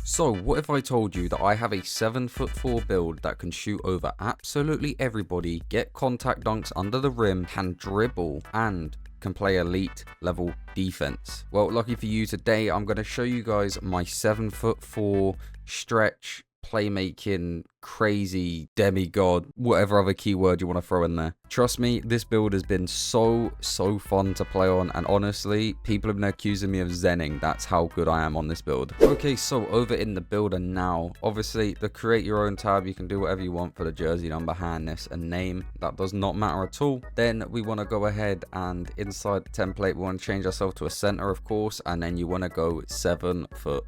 So what if I told you that I have a 7'4" build that can shoot over absolutely everybody, get contact dunks under the rim, can dribble, and can play elite level defense? Well, lucky for you, today I'm going to show you guys my 7'4" stretch playmaking crazy demigod, whatever other keyword you want to throw in there. Trust me, this build has been so fun to play on, and honestly, people have been accusing me of zenning. That's how good I am on this build. Okay, so over in the builder now, obviously the create your own tab, you can do whatever you want for the jersey number, handness, and name. That does not matter at all. Then we want to go ahead and inside the template, we want to change ourselves to a center, of course, and then you want to go 7'4".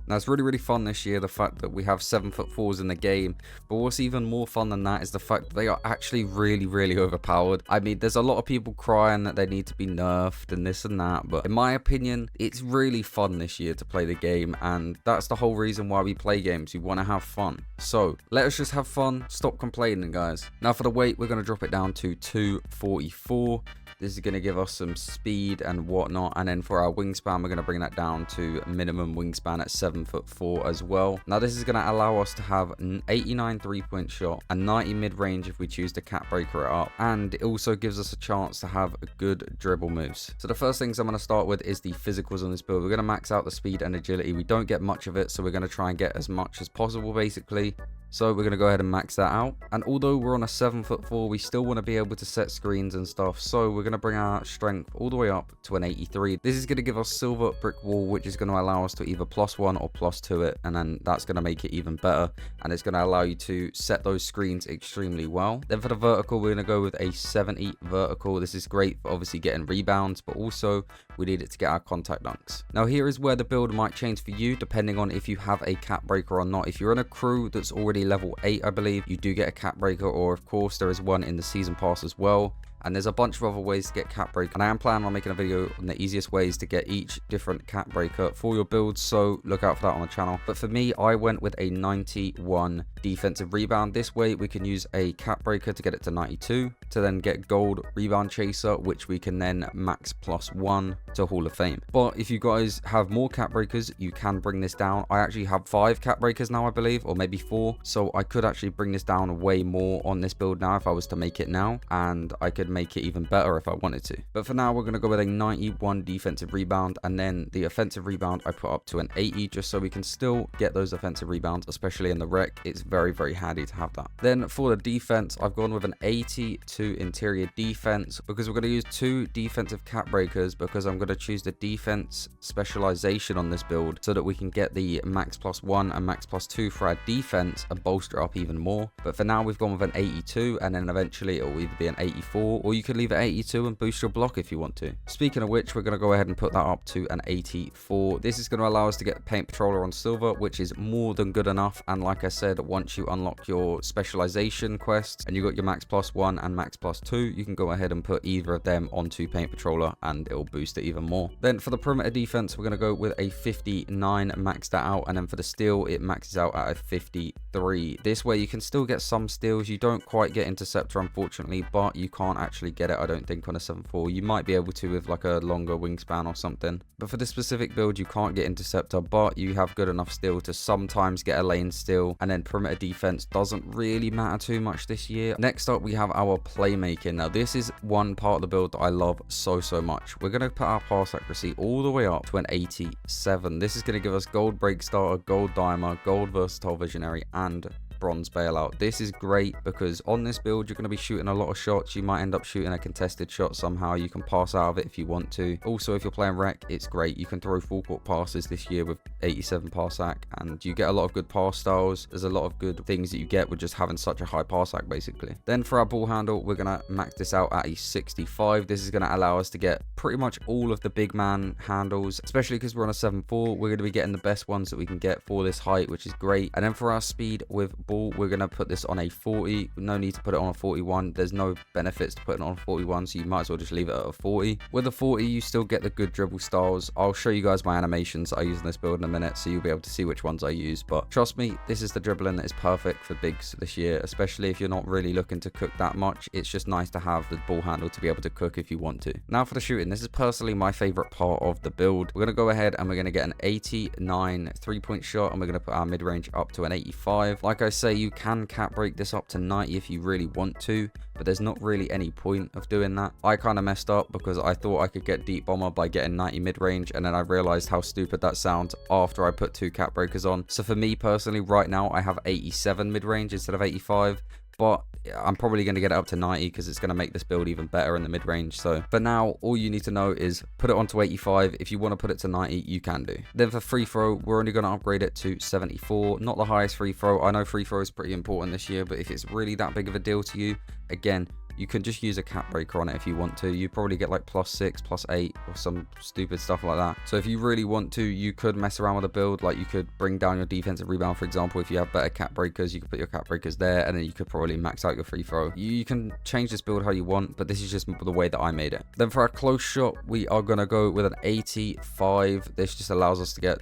Now it's really fun this year, the fact that we have 7'4s in the game, but what's even more fun than that is the fact that they are actually really overpowered. I mean, there's a lot of people crying that they need to be nerfed and this and that, but in my opinion, it's really fun this year to play the game, and that's the whole reason why we play games. We want to have fun, so let us just have fun, stop complaining, guys. Now for the weight, we're going to drop it down to 244. This is going to give us some speed and whatnot. And then for our wingspan, we're going to bring that down to minimum wingspan at 7'4" as well. Now this is going to allow us to have an 89 3-point shot and 90 mid-range if we choose to cap breaker it up. And it also gives us a chance to have good dribble moves. So the first things I'm going to start with is the physicals on this build. We're going to max out the speed and agility. We don't get much of it, so we're going to try and get as much as possible basically. So we're going to go ahead and max that out. And although we're on a 7'4", we still want to be able to set screens and stuff. So we're going to bring our strength all the way up to an 83. This is going to give us silver brick wall, which is going to allow us to either +1 or +2 it. And then that's going to make it even better. And it's going to allow you to set those screens extremely well. Then for the vertical, we're going to go with a 70 vertical. This is great for obviously getting rebounds, but also we need it to get our contact dunks. Now here is where the build might change for you, depending on if you have a cap breaker or not. If you're in a crew that's already level 8, I believe, you do get a cap breaker, or of course there is one in the season pass as well. And there's a bunch of other ways to get cap breaker, and I am planning on making a video on the easiest ways to get each different cap breaker for your builds, so look out for that on the channel. But for me, I went with a 91 defensive rebound. This way we can use a cap breaker to get it to 92 to then get gold rebound chaser, which we can then max +1 to Hall of Fame. But if you guys have more cap breakers, you can bring this down. I actually have 5 cap breakers now, I believe, or maybe 4, so I could actually bring this down way more on this build now if I was to make it now, and I could make it even better if I wanted to. But for now, we're going to go with a 91 defensive rebound, and then the offensive rebound I put up to an 80, just so we can still get those offensive rebounds, especially in the rec. It's very handy to have that. Then for the defense, I've gone with an 82 interior defense, because we're going to use 2 defensive cap breakers, because I'm going to choose the defense specialization on this build so that we can get the max +1 and max +2 for our defense and bolster up even more. But for now, we've gone with an 82, and then eventually it will either be an 84, or you could leave it 82 and boost your block if you want to. Speaking of which, we're going to go ahead and put that up to an 84. This is going to allow us to get the paint patroller on silver, which is more than good enough. And like I said, once you unlock your specialization quests and you got your max +1 and max +2, you can go ahead and put either of them onto paint patroller and it will boost it even more. Then for the perimeter defense, we're going to go with a 59, max that out, and then for the steal, it maxes out at a 53. This way you can still get some steals. You don't quite get interceptor, unfortunately, but you can't actually get it, I don't think, on a 7'4". You might be able to with like a longer wingspan or something, but for this specific build you can't get interceptor, but you have good enough steal to sometimes get a lane steal. And then perimeter defense doesn't really matter too much this year. Next up, we have our playmaking. Now this is one part of the build that I love so much. We're going to put our pass accuracy all the way up to an 87. This is going to give us gold break starter, gold dimer, gold versatile visionary, and bronze bailout. This is great because on this build you're going to be shooting a lot of shots. You might end up shooting a contested shot somehow. You can pass out of it if you want to. Also, if you're playing rec, it's great. You can throw full court passes this year with 87 pass ac, and you get a lot of good pass styles. There's a lot of good things that you get with just having such a high pass ac basically. Then for our ball handle, we're going to max this out at a 65. This is going to allow us to get pretty much all of the big man handles, especially because we're on a 7'4". We're going to be getting the best ones that we can get for this height, which is great. And then for our speed with ball, we're going to put this on a 40. No need to put it on a 41. There's no benefits to putting it on a 41, so you might as well just leave it at a 40. With a 40, you still get the good dribble styles. I'll show you guys my animations I use in this build in a minute, so you'll be able to see which ones I use. But trust me, this is the dribbling that is perfect for bigs this year, especially if you're not really looking to cook that much. It's just nice to have the ball handle to be able to cook if you want to. Now for the shooting, this is personally my favorite part of the build. We're going to go ahead and we're going to get an 89 3-point shot, and we're going to put our mid-range up to an 85. Like I say, you can cap break this up to 90 if you really want to, but there's not really any point of doing that. I kind of messed up because I thought I could get deep bomber by getting 90 mid-range, and then I realized how stupid that sounds after I put 2 cap breakers on. So for me personally, right now I have 87 mid-range instead of 85, but I'm probably going to get it up to 90 because it's going to make this build even better in the mid-range. So for now, all you need to know is put it onto 85. If you want to put it to 90, you can do. Then for free throw, we're only going to upgrade it to 74. Not the highest free throw. I know free throw is pretty important this year, but if it's really that big of a deal to you, again, you can just use a cap breaker on it if you want to. You probably get like +6, +8 or some stupid stuff like that. So if you really want to, you could mess around with a build. Like you could bring down your defensive rebound, for example. If you have better cap breakers, you could put your cap breakers there, and then you could probably max out your free throw. You can change this build how you want, but this is just the way that I made it. Then for our close shot, we are going to go with an 85. This just allows us to get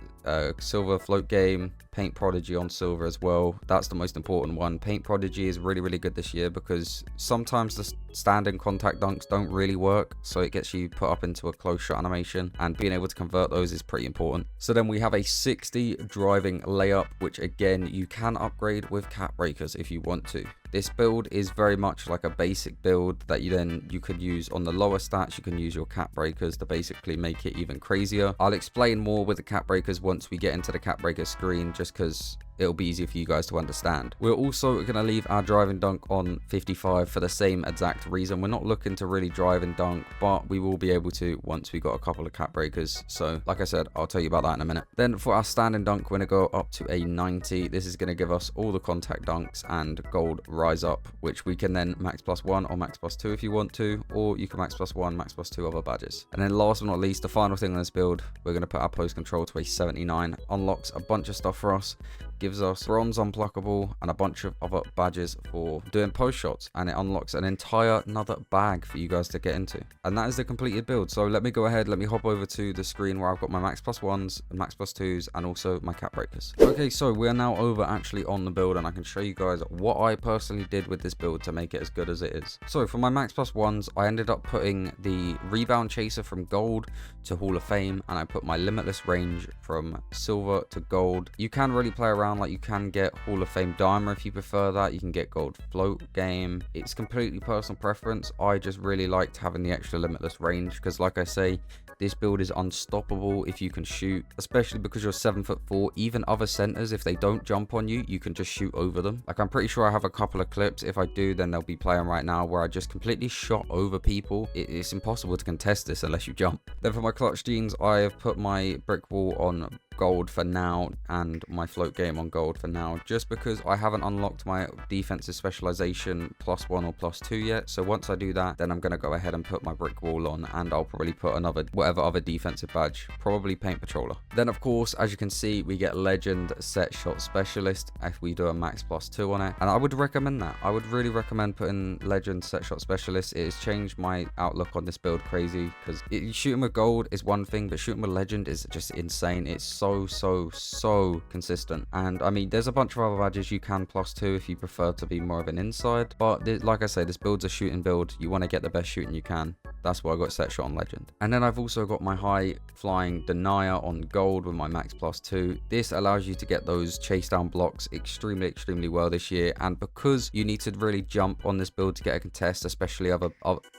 silver float game, paint prodigy on silver as well. That's the most important one. Paint prodigy is really, really good this year because sometimes the standing contact dunks don't really work, so it gets you put up into a close shot animation, and being able to convert those is pretty important. So then we have a 60 driving layup, which again you can upgrade with cap breakers if you want to. This build is very much like a basic build that you could use on the lower stats. You can use your cap breakers to basically make it even crazier. I'll explain more with the cap breakers once we get into the cap breaker screen, just because it'll be easier for you guys to understand. We're also going to leave our driving dunk on 55 for the same exact reason. We're not looking to really drive and dunk, but we will be able to once we got a couple of cap breakers. So like I said, I'll tell you about that in a minute. Then for our standing dunk, we're going to go up to a 90. This is going to give us all the contact dunks and gold rise up, which we can then max +1 or max +2 if you want to, or you can max +1, max +2 other badges. And then last but not least, the final thing on this build, we're going to put our post control to a 79. Unlocks a bunch of stuff for us. Gives us bronze unpluckable and a bunch of other badges for doing post shots, and it unlocks an entire another bag for you guys to get into. And that is the completed build. So let me go ahead, let me hop over to the screen where I've got my max +1s and max +2s and also my cap breakers. Okay, so we're now over actually on the build, and I can show you guys what I personally did with this build to make it as good as it is. So for my max +1s, I ended up putting the rebound chaser from gold to Hall of Fame, and I put my limitless range from silver to gold. You can really play around, like you can get Hall of Fame diamond if you prefer that. You can get gold float game. It's completely personal preference. I just really liked having the extra limitless range because, like I say, this build is unstoppable if you can shoot, especially because you're 7'4". Even other centers, if they don't jump on you, you can just shoot over them. Like, I'm pretty sure I have a couple of clips. If I do, then they'll be playing right now, where I just completely shot over people. It's impossible to contest this unless you jump. Then for my clutch jeans, I have put my brick wall on gold for now and my float game on gold for now, just because I haven't unlocked my defensive specialization +1 or +2 yet. So once I do that, then I'm going to go ahead and put my brick wall on, and I'll probably put another whatever other defensive badge, probably paint patroller. Then of course, as you can see, we get legend set shot specialist if we do a max +2 on it, and I would recommend that. I would really recommend putting legend set shot specialist. It has changed my outlook on this build crazy, because shooting with gold is one thing, but shooting with legend is just insane. It's so consistent. And I mean, there's a bunch of other badges you can +2 if you prefer to be more of an inside, but like I say, this build's a shooting build. You want to get the best shooting you can. That's why I got set shot on legend. And then I've also got my high flying denier on gold with my max +2. This allows you to get those chase down blocks extremely well this year, and because you need to really jump on this build to get a contest, especially over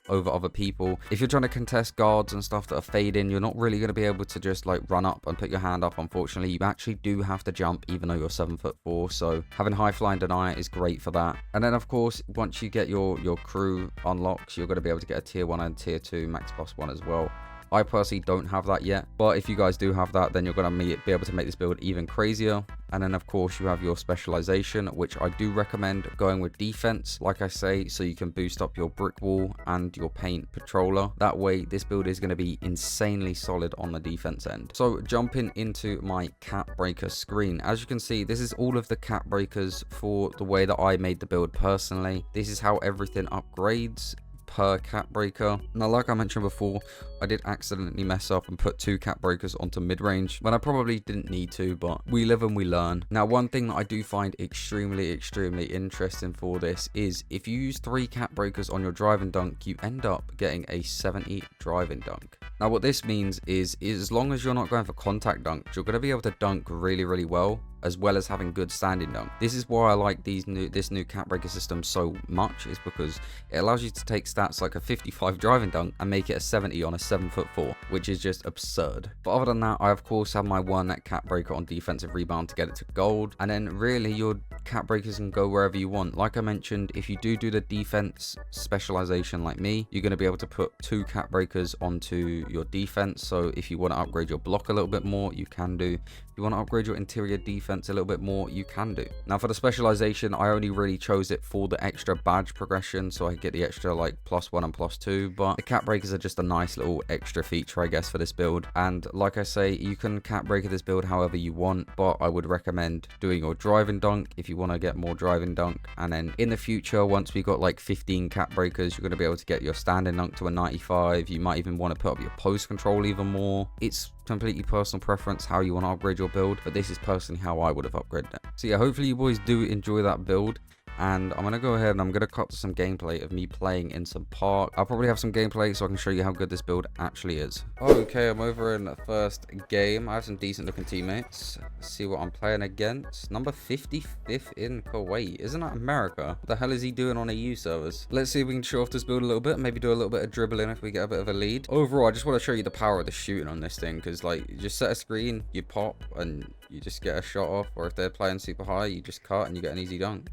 other people. If you're trying to contest guards and stuff that are fading, you're not really going to be able to just like run up and put your hand up. Unfortunately, you actually do have to jump even though you're 7'4", so having high flying denier is great for that. And then of course, once you get your crew unlocks, you're going to be able to get a tier 1 and tier 2 max +1 as well. I personally don't have that yet, but if you guys do have that, then you're going to be able to make this build even crazier. And then of course you have your specialization, which I do recommend going with defense, like I say, so you can boost up your brick wall and your paint patroller. That way this build is going to be insanely solid on the defense end. So jumping into my cap breaker screen, as you can see, this is all of the cap breakers for the way that I made the build personally. This is how everything upgrades per cap breaker. Now, like I mentioned before, I did accidentally mess up and put 2 cap breakers onto mid-range when I probably didn't need to, but we live and we learn. Now, one thing that I do find extremely interesting for this is if you use 3 cap breakers on your driving dunk, you end up getting a 70 driving dunk. Now, what this means is as long as you're not going for contact dunks, you're going to be able to dunk really well, as well as having good standing dunk. This is why I like this new cap breaker system so much, is because it allows you to take stats like a 55 driving dunk and make it a 70 on a 7'4", which is just absurd. But other than that, I of course have my 1 cap breaker on defensive rebound to get it to gold, and then really your cap breakers can go wherever you want. Like I mentioned, if you do the defense specialization like me, you're going to be able to put 2 cap breakers onto your defense. So if you want to upgrade your block a little bit more, you can do. If you want to upgrade your interior defense a little bit more, you can do. Now for the specialization, I only really chose it for the extra badge progression, so I get the extra like +1 and +2, but the cap breakers are just a nice little extra feature, I guess, for this build. And like I say, you can cap breaker this build however you want, but I would recommend doing your driving dunk if you want to get more driving dunk. And then in the future, once we got like 15 cap breakers, you're going to be able to get your standing dunk to a 95. You might even want to put up your post control even more. It's completely personal preference how you want to upgrade your build, but this is personally how I would have upgraded it. So yeah, hopefully you boys do enjoy that build. And I'm going to go ahead and I'm going to cut to some gameplay of me playing in some park. I'll probably have some gameplay so I can show you how good this build actually is. Okay, I'm over in the first game. I have some decent looking teammates. Let's see what I'm playing against. Number 55th in Kuwait. Isn't that America? What the hell is he doing on EU servers? Let's see if we can show off this build a little bit. Maybe do a little bit of dribbling if we get a bit of a lead. Overall, I just want to show you the power of the shooting on this thing. Because like, you just set a screen, you pop, and you just get a shot off. Or if they're playing super high, you just cut and you get an easy dunk.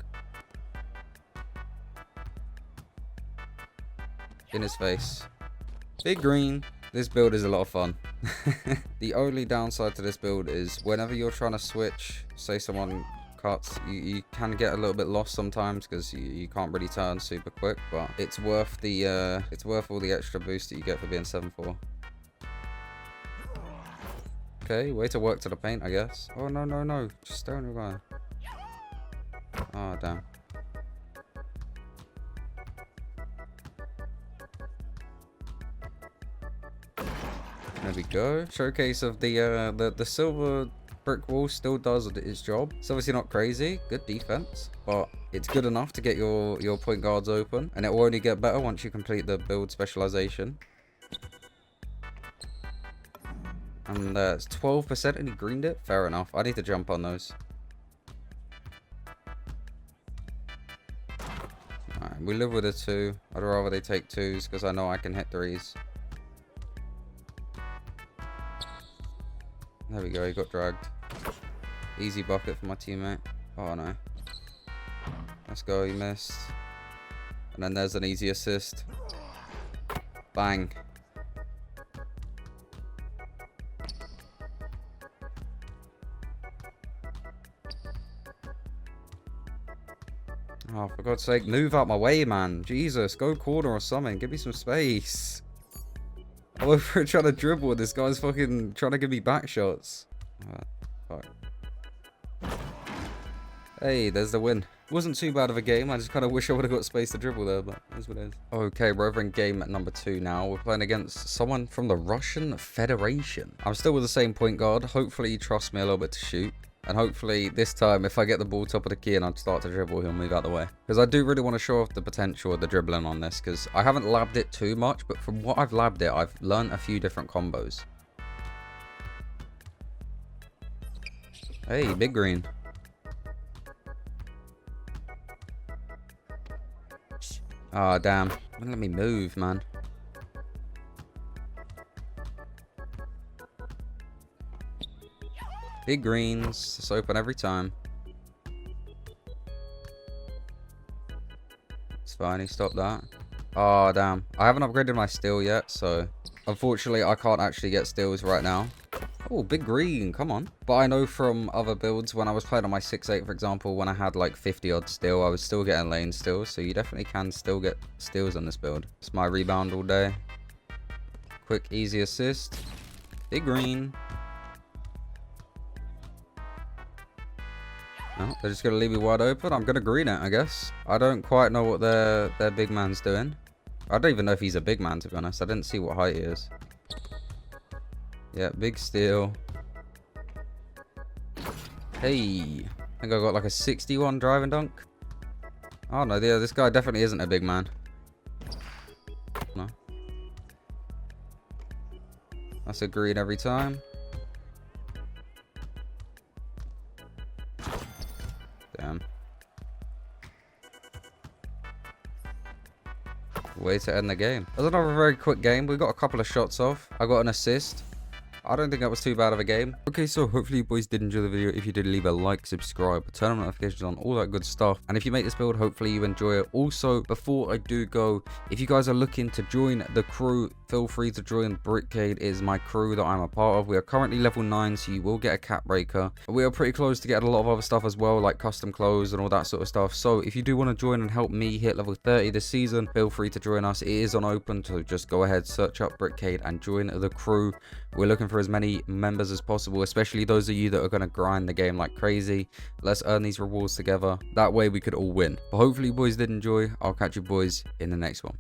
In his face. Big green. This build is a lot of fun. The only downside to this build is whenever you're trying to switch, say someone cuts, you can get a little bit lost sometimes because you can't really turn super quick, but it's worth all the extra boost that you get for being 7'4". Okay, way to work to the paint, I guess. Oh no, just stay on your line. Oh damn. There we go. Showcase of the silver brick wall still does its job. It's obviously not crazy. Good defense, but it's good enough to get your point guards open, and it will only get better once you complete the build specialization. And it's 12% and he greened it. Fair enough. I need to jump on those. Alright, we live with a 2. I'd rather they take 2s because I know I can hit 3s. There we go, he got dragged. Easy bucket for my teammate. Oh no. Let's go, he missed. And then there's an easy assist. Bang. Oh, for God's sake, move out my way, man. Jesus, go corner or something. Give me some space. I'm over trying to dribble. This guy's fucking trying to give me back shots. Fuck. Hey, there's the win. Wasn't too bad of a game. I just kind of wish I would have got space to dribble there, but that's what it is. Okay, we're over in game at number 2 now. We're playing against someone from the Russian Federation. I'm still with the same point guard. Hopefully he trusts me a little bit to shoot. And hopefully this time, if I get the ball top of the key and I start to dribble, he'll move out the way. Because I do really want to show off the potential of the dribbling on this. Because I haven't labbed it too much, but from what I've labbed it, I've learned a few different combos. Hey, big green. Ah, oh, damn. Wouldn't let me move, man. Big greens. It's open every time. It's fine. He stopped that. Oh, damn. I haven't upgraded my steal yet, so Unfortunately, I can't actually get steals right now. Oh, big green, come on. But I know from other builds, when I was playing on my 6.8, for example, when I had like 50 odd steal, I was still getting lane steals. So you definitely can still get steals on this build. It's my rebound all day. Quick, easy assist. Big green. No, they're just going to leave me wide open. I'm going to green it, I guess. I don't quite know what their big man's doing. I don't even know if he's a big man, to be honest. I didn't see what height he is. Yeah, big steal. Hey. I think I got like a 61 driving dunk. Oh, no, yeah, this guy definitely isn't a big man. No. That's a green every time. Damn. Way to end the game. It was another very quick game. We got a couple of shots off. I got an assist. I don't think that was too bad of a game. Okay, so hopefully you boys did enjoy the video. If you did, leave a like, subscribe, turn on notifications on, all that good stuff. And if you make this build, hopefully you enjoy it. Also, before I do go, if you guys are looking to join the crew, feel free to join. Brickade is my crew that I'm a part of. We are currently level 9, so you will get a cap breaker. We are pretty close to get a lot of other stuff as well, like custom clothes and all that sort of stuff. So if you do want to join and help me hit level 30 this season, feel free to join us. It is on open, so just go ahead, search up Brickade and join the crew. We're looking for as many members as possible, especially those of you that are going to grind the game like crazy. Let's earn these rewards together. That way we could all win. But hopefully you boys did enjoy. I'll catch you boys in the next one.